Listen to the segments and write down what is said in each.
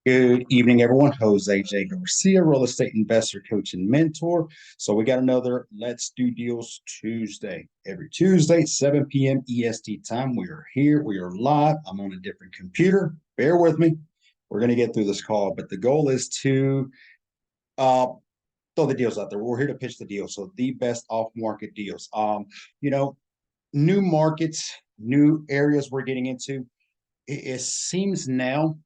Good evening, everyone. Jose J. Garcia, real estate investor, coach, and mentor. So we got another Let's Do Deals Tuesday. Every Tuesday, 7 p.m. EST time. We are here. We are live. I'm on a different computer. Bear with me. We're going to get through this call, but the goal is to uh, throw the deals out there. We're here to pitch the deal. So the best off-market deals. You know, new markets, new areas we're getting into. It seems now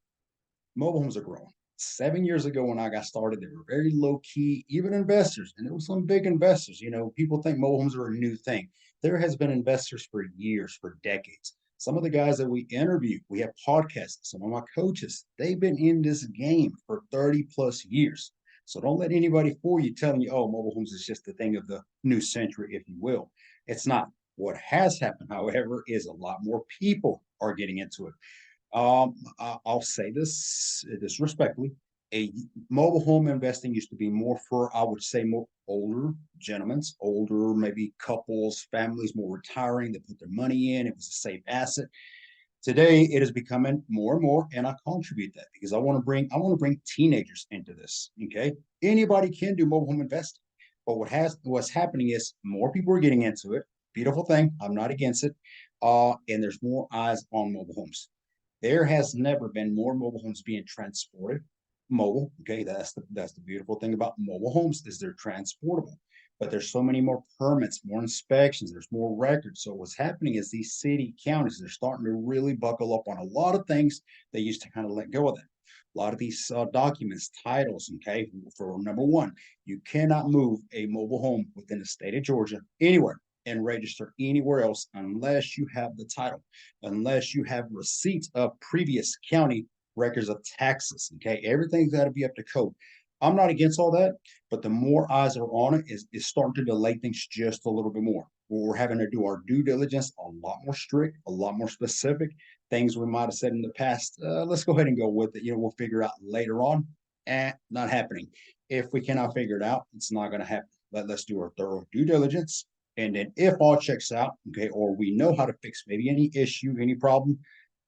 mobile homes are growing. 7 years ago, when I got started, they were very low key, even investors, and there were some big investors. People think mobile homes are a new thing. There has been investors for years, for decades. Some of the guys that we interview, we have podcasts, some of my coaches, they've been in this game for 30 plus years. So don't let anybody fool you telling you, oh, mobile homes is just the thing of the new century, if you will. It's not. What has happened, however, is a lot more people are getting into it. I'll say this respectfully. A mobile home investing used to be more for, I would say, more older gentlemen, older, maybe couples, families, more retiring. They put their money in. It was a safe asset. Today, it is becoming more and more, and I contribute that because I want to bring teenagers into this. Okay, anybody can do mobile home investing, but what's happening is more people are getting into it. Beautiful thing. I'm not against it. And there's more eyes on mobile homes. There has never been more mobile homes being transported. Mobile, okay, that's the beautiful thing about mobile homes is they're transportable. But there's so many more permits, more inspections, there's more records. So what's happening is these city counties, they're starting to really buckle up on a lot of things they used to kind of let go of that. A lot of these documents, titles, okay, for number one, you cannot move a mobile home within the state of Georgia anywhere and register anywhere else unless you have the title, unless you have receipts of previous county records of taxes. Okay, everything's got to be up to code. I'm not against all that, but the more eyes are on it is starting to delay things just a little bit more. We're having to do our due diligence a lot more strict, a lot more specific. Things we might have said in the past, let's go ahead and go with it. We'll figure out later on. Not happening. If we cannot figure it out, it's not going to happen. Let's do our thorough due diligence. And then if all checks out, okay, or we know how to fix maybe any issue, any problem,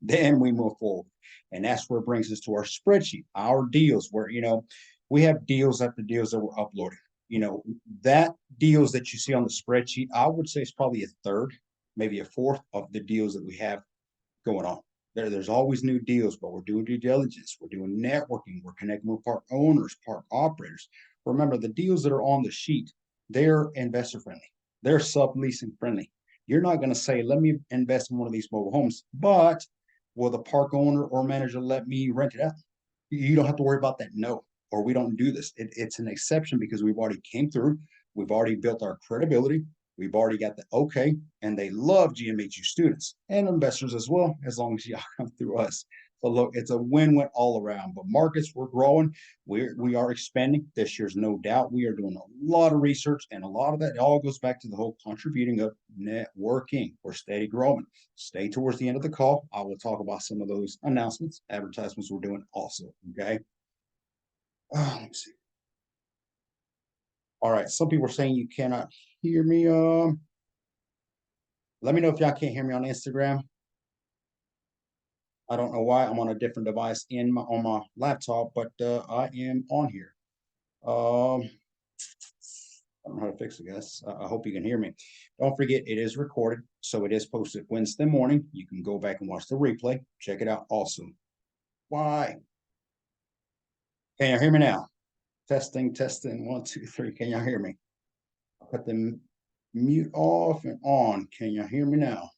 then we move forward. And that's where it brings us to our spreadsheet, our deals, where, we have deals after deals that we're uploading. That deals that you see on the spreadsheet, I would say it's probably a third, maybe a fourth of the deals that we have going on. There's always new deals, but we're doing due diligence. We're doing networking. We're connecting with park owners, park operators. Remember, the deals that are on the sheet, they're investor friendly. They're subleasing friendly. You're not going to say, let me invest in one of these mobile homes, but will the park owner or manager let me rent it out? You don't have to worry about that. No, or we don't do this. It's an exception because we've already came through. We've already built our credibility. We've already got the okay, and they love GMHU students and investors as well, as long as y'all come through us. So look, it's a win-win all around. But markets, we're growing. We are expanding. This year's no doubt. We are doing a lot of research, and a lot of that all goes back to the whole contributing of networking. We're steady growing. Stay towards the end of the call. I will talk about some of those announcements, advertisements we're doing also. Okay. Let me see. All right. Some people are saying you cannot hear me. Let me know if y'all can't hear me on Instagram. I don't know why I'm on a different device on my laptop, but I am on here. I don't know how to fix it, guys. I hope you can hear me. Don't forget, it is recorded, so it is posted Wednesday morning. You can go back and watch the replay. Check it out also. Why? Can you hear me now? Testing, testing. 1, 2, 3. Can y'all hear me? I'll put the mute off and on. Can you hear me now?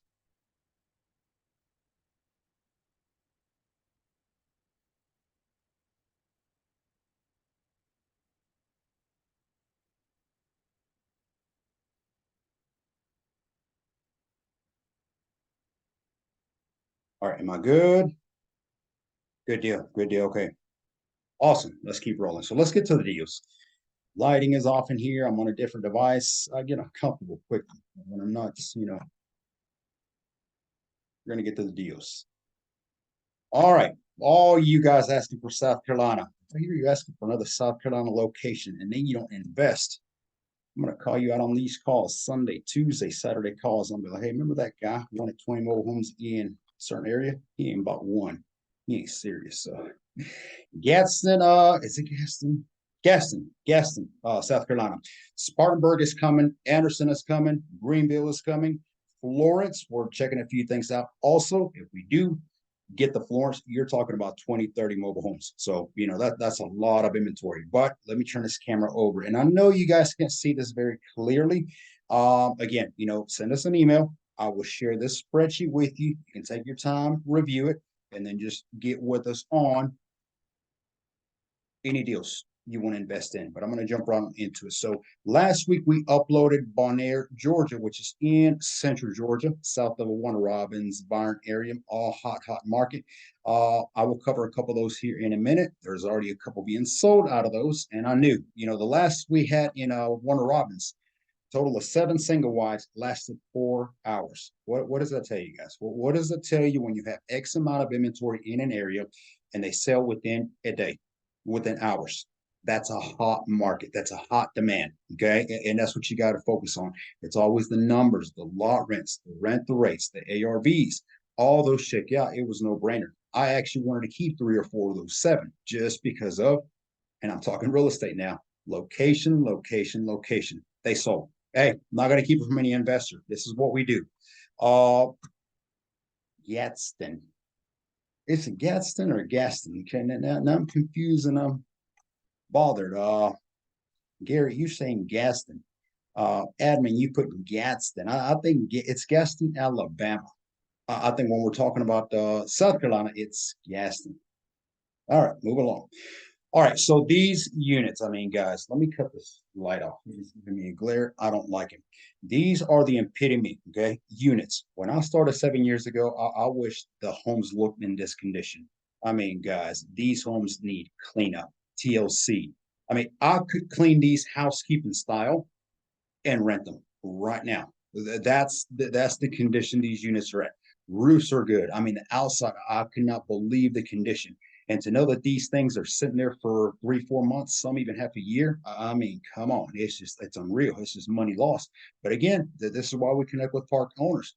All right, am I good? Good deal. Good deal. Okay. Awesome. Let's keep rolling. So let's get to the deals. Lighting is off in here. I'm on a different device. I get uncomfortable quickly when I'm not, we're going to get to the deals. All right. All you guys asking for South Carolina. I hear you asking for another South Carolina location, and then you don't invest. I'm going to call you out on these calls Sunday, Tuesday, Saturday calls. I'm going to be like, hey, remember that guy who wanted 20 mobile homes in a certain area? He ain't bought one. He ain't serious. So Gadsden, is it Gadsden? Gaston, South Carolina. Spartanburg is coming. Anderson is coming. Greenville is coming. Florence, we're checking a few things out. Also, if we do get the Florence, you're talking about 20, 30 mobile homes. So, that's a lot of inventory. But let me turn this camera over. And I know you guys can see this very clearly. Again, send us an email. I will share this spreadsheet with you. You can take your time, review it, and then just get with us on any deals you want to invest in. But I'm going to jump right into it. So last week we uploaded Bonaire, Georgia, which is in central Georgia, south of Warner Robins, Byron area, all hot market. I will cover a couple of those here in a minute. There's already a couple being sold out of those. And I knew, the last we had in Warner Robins, total of 7 single wides, lasted 4 hours. What does that tell you guys? What does it tell you when you have X amount of inventory in an area and they sell within a day, within hours? That's a hot market. That's a hot demand. Okay. And that's what you got to focus on. It's always the numbers, the lot rents, the rental rates, the ARVs, all those check out. It was no brainer. I actually wanted to keep 3 or 4 of those 7 just because of, and I'm talking real estate now, location, location, location. They sold. Hey, I'm not going to keep it from any investor. This is what we do. Gadsden. Is it Gadsden or Gaston? Okay, now I'm confused and I'm bothered. Gary, you saying Gaston. Admin, you put Gadsden. I think it's Gaston, Alabama. I think when we're talking about South Carolina, it's Gaston. All right, move along. All right, so these units, guys, let me cut this light off. It's giving me a glare. I don't like it. These are the epitome, okay, units. When I started 7 years ago, I wish the homes looked in this condition. Guys, these homes need cleanup, TLC. I could clean these housekeeping style and rent them right now. That's the condition these units are at. Roofs are good. The outside, I cannot believe the condition. And to know that these things are sitting there for 3, 4 months, some even half a year, come on, it's unreal. It's just money lost. But again, this is why we connect with park owners.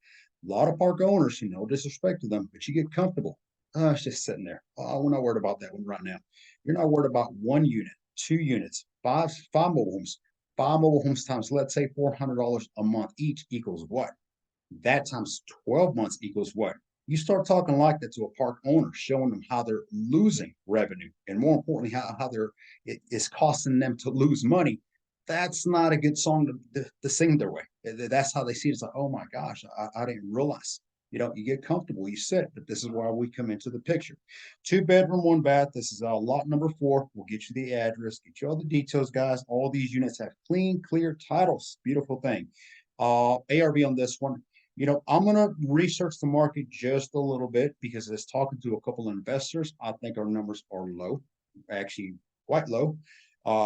A lot of park owners, no disrespect to them, but you get comfortable. It's just sitting there. We're not worried about that one right now. You're not worried about 1 unit, 2 units, five mobile homes. 5 mobile homes times, let's say $400 a month each equals what? That times 12 months equals what? You start talking like that to a park owner, showing them how they're losing revenue, and more importantly, how it's costing them to lose money. That's not a good song to sing their way. That's how they see it. It's like, oh my gosh, I didn't realize. You get comfortable, you sit, but this is why we come into the picture. 2 bedroom, 1 bath. This is lot number 4. We'll get you the address, get you all the details, guys. All these units have clean, clear titles. Beautiful thing. ARV on this one. I'm going to research the market just a little bit because it's talking to a couple of investors. I think our numbers are low, actually quite low.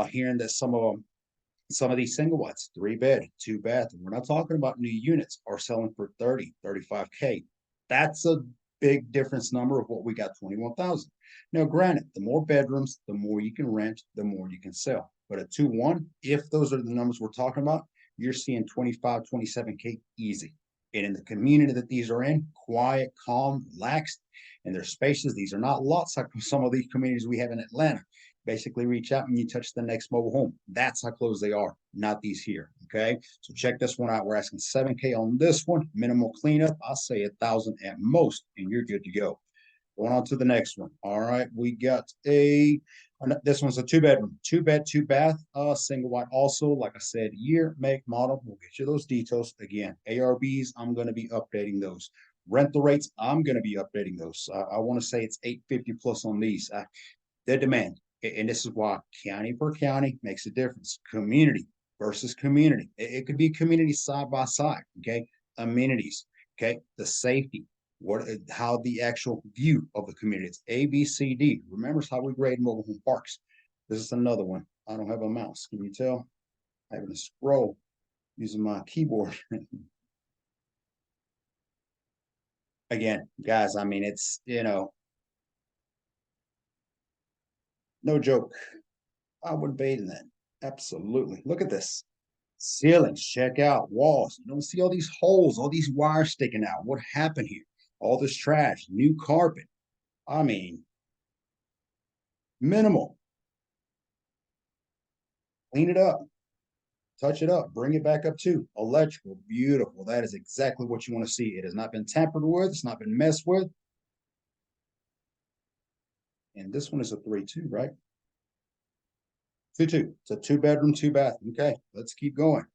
Hearing that some of these single wides, 3 bed, 2 bath, and we're not talking about new units, are selling for 30, 35K. That's a big difference number of what we got, 21,000. Now, granted, the more bedrooms, the more you can rent, the more you can sell. But at 2-1, if those are the numbers we're talking about, you're seeing 25, 27K easy. And in the community that these are in, quiet, calm, relaxed, and they're spacious. These are not lots like some of these communities we have in Atlanta. Basically, reach out and you touch the next mobile home. That's how close they are, not these here. Okay, so check this one out. We're asking 7K on this one. Minimal cleanup, I'll say 1,000 at most, and you're good to go. Going on to the next one. All right, we got this one's a 2 bedroom, 2 bed, 2 bath, single wide. Also, like I said, year, make, model. We'll get you those details. Again, ARBs, I'm going to be updating those. Rental rates, I'm going to be updating those. I want to say it's 850 plus on these. Their demand, and this is why county per county makes a difference. Community versus community. It could be community side by side. Okay, amenities. Okay, the safety, how the actual view of the community. It's A, B, C, D. Remember how we grade mobile home parks. This is another one. I don't have a mouse. Can you tell? I'm having to scroll using my keyboard. Again, guys, it's no joke. I would bait in that. Absolutely. Look at this. Ceilings, check out walls. You don't see all these holes, all these wires sticking out. What happened here? All this trash, new carpet. I mean, Minimal. Clean it up, touch it up, bring it back up too. Electrical, beautiful. That is exactly what you want to see. It has not been tampered with. It's not been messed with. And this one is a 3-2, right? 2-2. It's a 2-bedroom, 2-bath. Okay, let's keep going.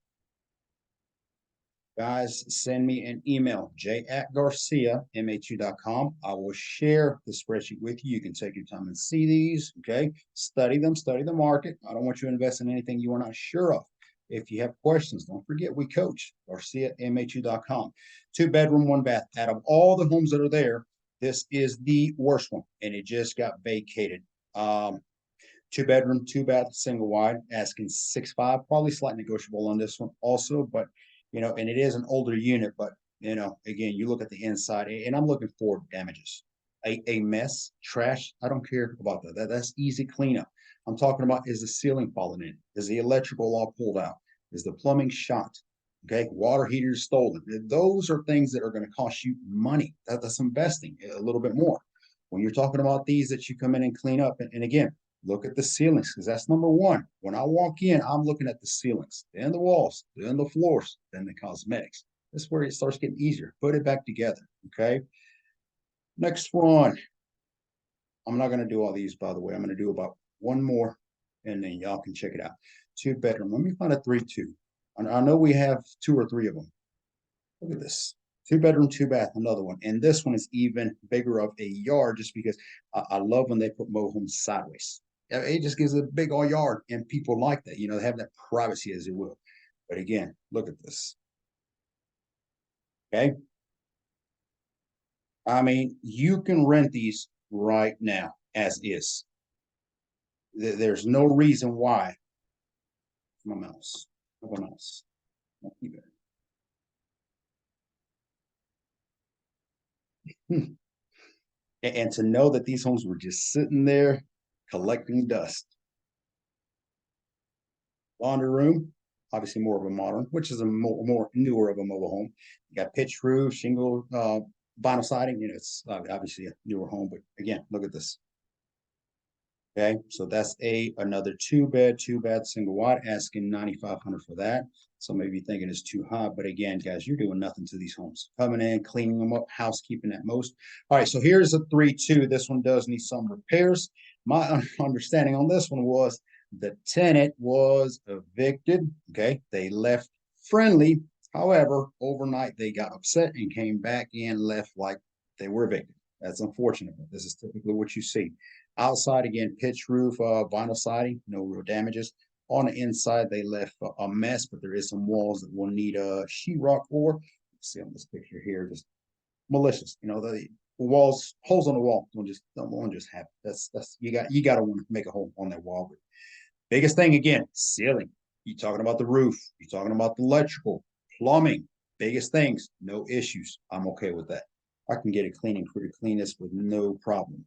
Guys, send me an email, j@garciamh2.com. I will share the spreadsheet with you. You can take your time and see these, okay? Study them, study the market. I don't want you to invest in anything you are not sure of. If you have questions, don't forget we coach, garciamh2.com. 2-bedroom, 1-bath. Out of all the homes that are there, this is the worst one, and it just got vacated. 2-bedroom, 2-bath, single wide, asking 6.5, probably slightly negotiable on this one also, but and it is an older unit, but again, you look at the inside, and I'm looking for damages, a mess, trash. I don't care about that. That's easy cleanup. I'm talking about, is the ceiling falling in? Is the electrical all pulled out? Is the plumbing shot? Okay, water heaters stolen. Those are things that are going to cost you money. That's investing a little bit more. When you're talking about these that you come in and clean up, and again, look at the ceilings, because that's number one. When I walk in, I'm looking at the ceilings, then the walls, then the floors, then the cosmetics. That's where it starts getting easier. Put it back together. Okay. Next one. I'm not going to do all these, by the way. I'm going to do about one more, and then y'all can check it out. 2-bedroom. Let me find a 3-2. I know we have 2 or 3 of them. Look at this. 2-bedroom, 2-bath, another one. And this one is even bigger of a yard, just because I love when they put mobile homes sideways. It just gives a big old yard, and people like that. They have that privacy, as it will. But again, look at this. Okay. I mean, you can rent these right now as is. There's no reason why. My mouse. My mouse. And to know that these homes were just sitting there collecting dust. Laundry room, obviously more of a modern, which is a more newer of a mobile home. You got pitch roof, shingle, vinyl siding. It's obviously a newer home, but again, look at this. Okay, so that's another 2-bed, 2-bath, single wide, asking 9,500 for that. So maybe thinking it's too high, but again, guys, you're doing nothing to these homes. Coming in, cleaning them up, housekeeping at most. All right, so here's a 3-2. This one does need some repairs. My understanding on this one was the tenant was evicted. Okay, they left friendly. However, overnight they got upset and came back and left like they were evicted. That's unfortunate, but this is typically what you see. Outside, again, pitch roof, vinyl siding, no real damages. On the inside, they left a mess, but there is some walls that will need a sheetrock, or see on this picture here, just malicious. The walls, holes on the wall don't just happen. That's you got to want to make a hole on that wall. But biggest thing again, ceiling. You talking about the roof? You talking about the electrical, plumbing? Biggest things, no issues. I'm okay with that. I can get it clean and clean this with no problem.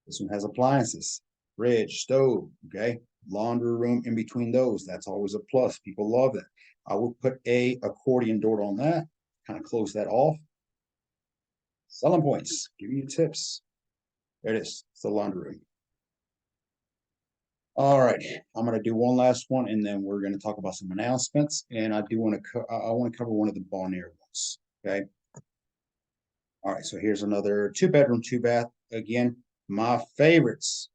This one has appliances, fridge, stove, okay? Laundry room in between those. That's always a plus. People love that. I will put a accordion door on that, kind of close that off. Selling points, give you tips. There it is. It's the laundry room. All right, I'm going to do one last one, and then we're going to talk about some announcements. And I do want to I want to cover one of the Bonaire ones. Okay. All right, so here's another 2-bedroom, 2-bath. Again, my favorites,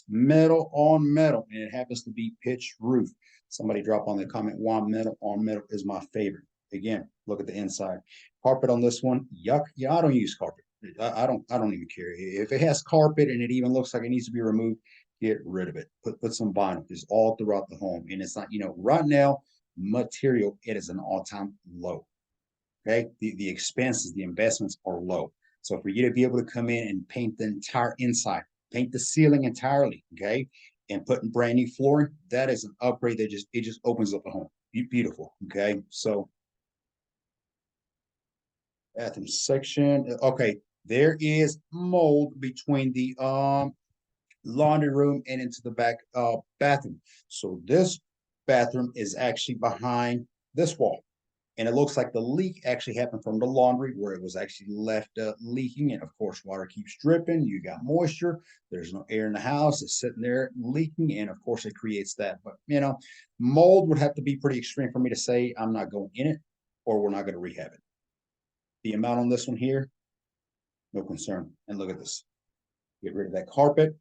metal on metal, and it happens to be pitch roof. Somebody drop on the comment why metal on metal is my favorite. Again, look at the inside. Carpet on this one, yuck. Yeah, I don't use carpet. I don't even care. If it has carpet and it even looks like it needs to be removed, get rid of it. Put some vinyl. It's all throughout the home. And it's not, right now, material, it is an all-time low. Okay, the expenses, the investments are low. So for you to be able to come in and paint the entire inside, paint the ceiling entirely, okay, and put in brand new flooring, that is an upgrade that just opens up the home. Beautiful. Okay, so bathroom section. Okay, there is mold between the laundry room and into the back bathroom. So this bathroom is actually behind this wall. And it looks like the leak actually happened from the laundry where it was actually left leaking. And of course, water keeps dripping. You got moisture. There's no air in the house. It's sitting there leaking. And of course, it creates that. But, mold would have to be pretty extreme for me to say I'm not going in it or we're not going to rehab it. The amount on this one here, no concern. And look at this. Get rid of that carpet,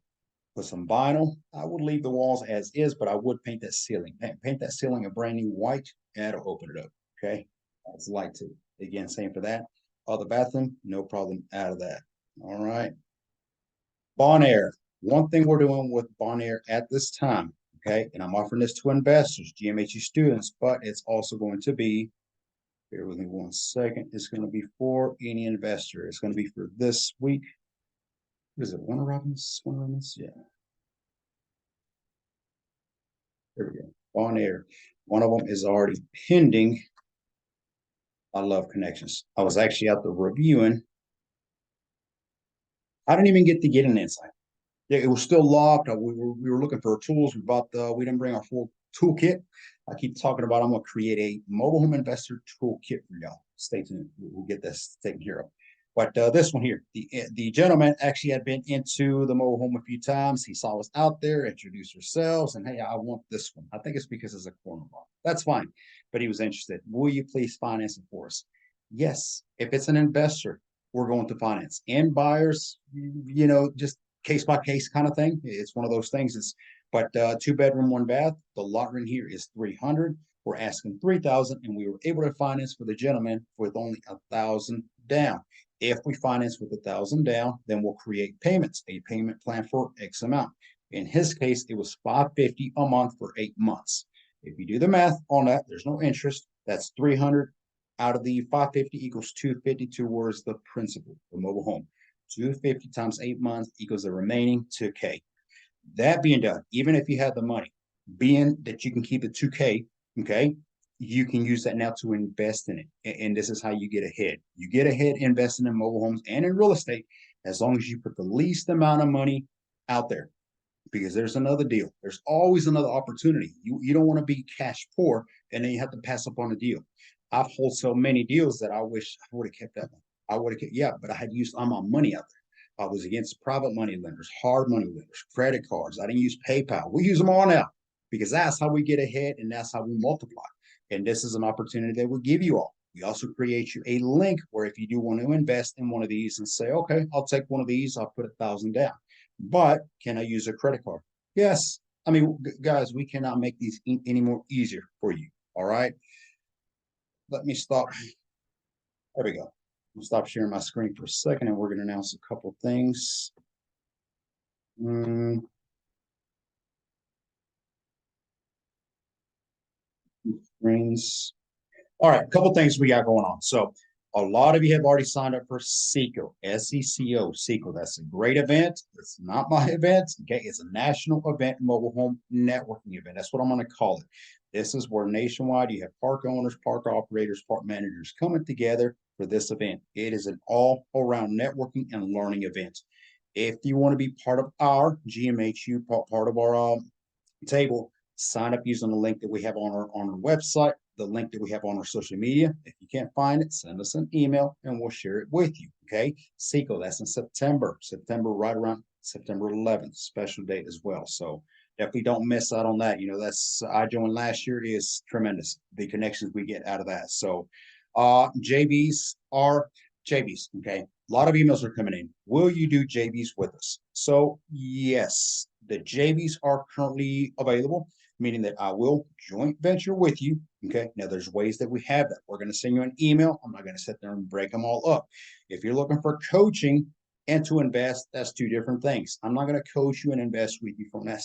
put some vinyl. I would leave the walls as is, but I would paint that ceiling. Paint that ceiling a brand new white, and that'll open it up. Okay. That's light too. Again, same for that. Other bathroom, no problem out of that. All right. Bonaire. One thing we're doing with Bonaire at this time, okay, and I'm offering this to investors, GMHU students, but it's also going to be, bear with me 1 second, it's going to be for any investor. It's going to be for this week. What is it? Warner Robins? Warner Robins? Yeah. There we go. Bonaire. One of them is already pending. I love connections. I was actually out there reviewing. I didn't even get to get an insight. Yeah, it was still locked. We were looking for tools. We didn't bring our full toolkit. I keep talking about I'm gonna create a mobile home investor toolkit for y'all. Stay tuned. We'll get this taken care of. But this one here, the gentleman actually had been into the mobile home a few times. He saw us out there, introduced ourselves, and hey, I want this one. I think it's because it's a corner lot. That's fine. But he was interested. Will you please finance it for us? Yes. If it's an investor, we're going to finance. And buyers, just case by case kind of thing. It's one of those things. But 2 bedroom, 1 bath. The lot rent here is 300. We're asking 3,000, and we were able to finance for the gentleman with only 1,000 down. If we finance with 1,000 down, then we'll create payments, a payment plan for X amount. In his case, it was $550 a month for 8 months. If you do the math on that, there's no interest. That's 300 out of the 550 equals 250 towards the principal, the mobile home. 250 times 8 months equals the remaining 2K. That being done, even if you have the money, being that you can keep it 2K, okay, you can use that now to invest in it. And this is how you get ahead. You get ahead investing in mobile homes and in real estate as long as you put the least amount of money out there. Because there's another deal. There's always another opportunity. You don't want to be cash poor and then you have to pass up on a deal. I've hold so many deals that I wish I would have kept that one. I would have kept, yeah, but I had used all my money out there. I was against private money lenders, hard money lenders, credit cards. I didn't use PayPal. We use them all now because that's how we get ahead and that's how we multiply. And this is an opportunity that we'll give you all. We also create you a link where if you do want to invest in one of these and say, okay, I'll take one of these, I'll put 1,000 down. But can I use a credit card? Yes. I mean, guys, we cannot make these any more easier for you. All right. Let me stop. There we go. I'll stop sharing my screen for a second and we're going to announce a couple of things. Screens. All right, a couple things we got going on. So a lot of you have already signed up for SECO, S-E-C-O, SECO. That's a great event. It's not my event. Okay, it's a national event, mobile home networking event. That's what I'm going to call it. This is where nationwide you have park owners, park operators, park managers coming together for this event. It is an all-around networking and learning event. If you want to be part of our GMHU, part of our table, sign up using the link that we have on our website, the link that we have on our social media. If you can't find it, send us an email and we'll share it with you. Okay. SECO, that's in September, right around September 11th, special date as well. So definitely don't miss out on that. That's I joined last year. It is tremendous. The connections we get out of that. So JVs are JVs. Okay. A lot of emails are coming in. Will you do JVs with us? So yes, the JVs are currently available, meaning that I will joint venture with you. Okay. Now there's ways that we have that. We're going to send you an email. I'm not going to sit there and break them all up. If you're looking for coaching and to invest, that's two different things. I'm not going to coach you and invest with you from that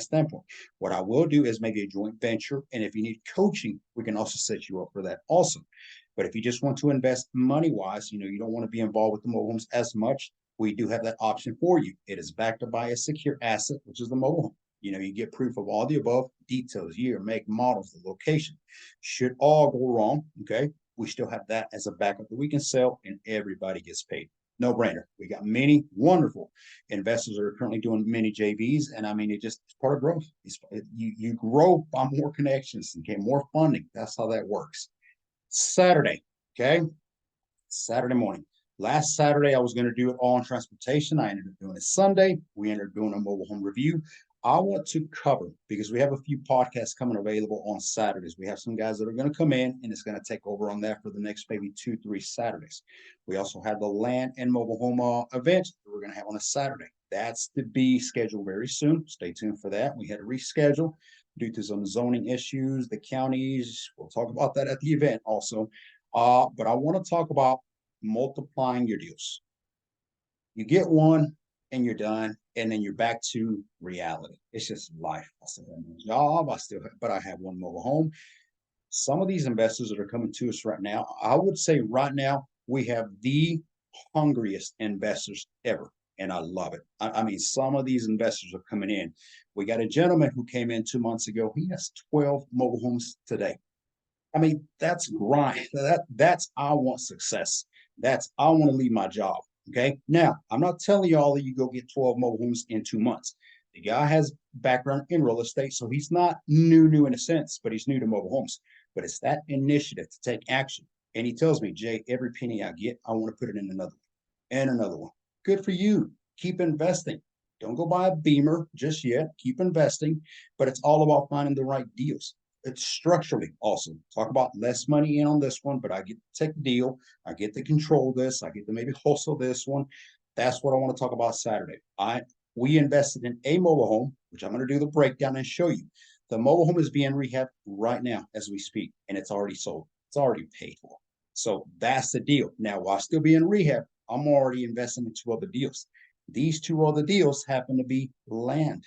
standpoint. What I will do is maybe a joint venture. And if you need coaching, we can also set you up for that also. But if you just want to invest money-wise, you don't want to be involved with the mobile homes as much, we do have that option for you. It is backed up by a secure asset, which is the mobile home. You get proof of all the above details, year, make, models, the location. Should all go wrong, okay, we still have that as a backup that we can sell and everybody gets paid. No brainer. We got many wonderful investors that are currently doing many JVs. And I mean, it's part of growth. You grow by more connections, okay, more funding. That's how that works. Saturday. Okay. Saturday morning. Last Saturday, I was going to do it all on transportation. I ended up doing it Sunday. We ended up doing a mobile home review. I want to cover because we have a few podcasts coming available on Saturdays. We have some guys that are going to come in and it's going to take over on that for the next maybe 2, 3 Saturdays. We also have the land and mobile home event that we're going to have on a Saturday. That's to be scheduled very soon. Stay tuned for that. We had to reschedule due to some zoning issues, the counties. We'll talk about that at the event also. But I want to talk about multiplying your deals. You get one and you're done, and then you're back to reality. It's just life. I still have a job, but I have one mobile home. Some of these investors that are coming to us right now, I would say right now we have the hungriest investors ever. And I love it. I mean, some of these investors are coming in. We got a gentleman who came in 2 months ago. He has 12 mobile homes today. I mean, that's grind. That's I want success. That's I want to leave my job. Okay. Now, I'm not telling you all that you go get 12 mobile homes in 2 months. The guy has background in real estate, so he's not new in a sense, but he's new to mobile homes. But it's that initiative to take action. And he tells me, Jay, every penny I get, I want to put it in another one and another one. Good for you. Keep investing. Don't go buy a Beamer just yet. Keep investing, but it's all about finding the right deals. It's structurally awesome. Talk about less money in on this one, but I get to take the deal. I get to control this. I get to maybe wholesale this one. That's what I want to talk about Saturday. We invested in a mobile home, which I'm going to do the breakdown and show you. The mobile home is being rehabbed right now as we speak, and it's already sold. It's already paid for. So that's the deal. Now, while still being rehab, I'm already investing in 2 other deals. These 2 other deals happen to be land.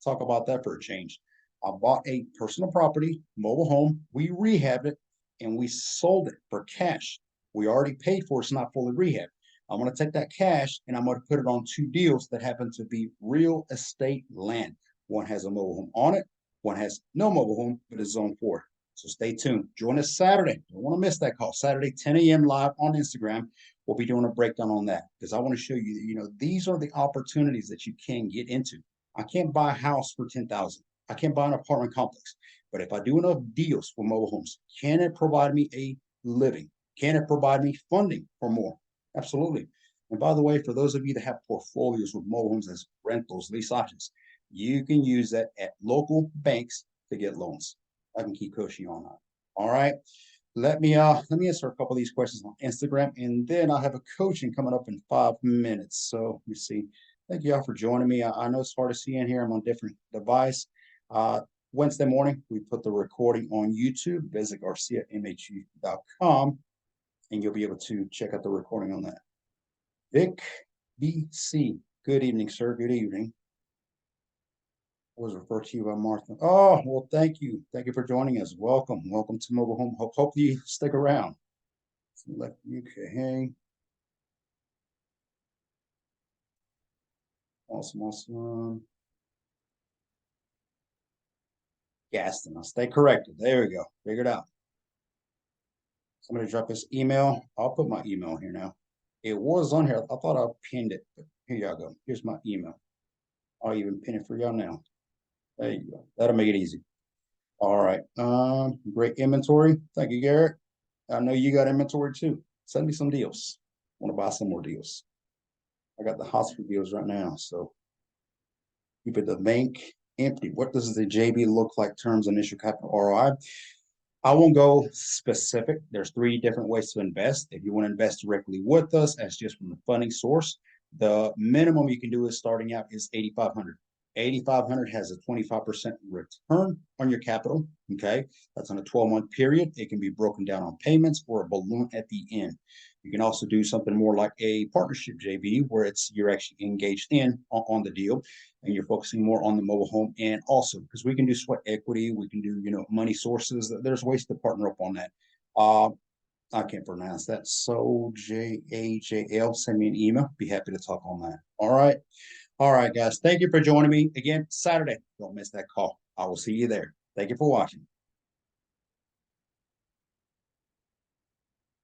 Talk about that for a change. I bought a personal property, mobile home. We rehabbed it and we sold it for cash. We already paid for it. It's not fully rehabbed. I'm going to take that cash and I'm going to put it on 2 deals that happen to be real estate land. One has a mobile home on it. One has no mobile home, but is zone 4. So stay tuned. Join us Saturday. Don't want to miss that call. Saturday, 10 a.m. live on Instagram. We'll be doing a breakdown on that because I want to show you, these are the opportunities that you can get into. I can't buy a house for 10,000. I can't buy an apartment complex. But if I do enough deals for mobile homes, can it provide me a living? Can it provide me funding for more? Absolutely. And by the way, for those of you that have portfolios with mobile homes as rentals, lease options, you can use that at local banks to get loans. I can keep coaching you on that. All right. Let me answer a couple of these questions on Instagram, and then I'll have a coaching coming up in 5 minutes. So let me see. Thank you all for joining me. I know it's hard to see in here. I'm on a different device. Wednesday morning, we put the recording on YouTube. Visit GarciaMHU.com, and you'll be able to check out the recording on that. Vic BC. Good evening, sir. Good evening. I was referred to you by Martha. Oh, well, thank you. Thank you for joining us. Welcome. Welcome to Mobile Home. Hope you stick around. Okay. Awesome. Gaston. I'll stay corrected. There we go. Figured out. Somebody drop this email. I'll put my email here now. It was on here. I thought I pinned it, but here y'all go. Here's my email. I'll even pin it for y'all now. There you go. That'll make it easy. All right. Great inventory. Thank you, Garrett. I know you got inventory too. Send me some deals. I want to buy some more deals. I got the hospital deals right now. So keep it the bank empty. What does the JB look like? Terms, initial capital, ROI. I won't go specific. There's 3 different ways to invest. If you want to invest directly with us, that's just from the funding source. The minimum you can do is starting out is 8,500. 8,500 has a 25% return on your capital. Okay. That's on a 12-month period. It can be broken down on payments or a balloon at the end. You can also do something more like a partnership JV where you're actually engaged in on the deal and you're focusing more on the mobile home. And also because we can do sweat equity, we can do, money sources. There's ways to partner up on that. I can't pronounce that. So JAJL, send me an email. Be happy to talk on that. All right. All right, guys. Thank you for joining me again Saturday. Don't miss that call. I will see you there. Thank you for watching.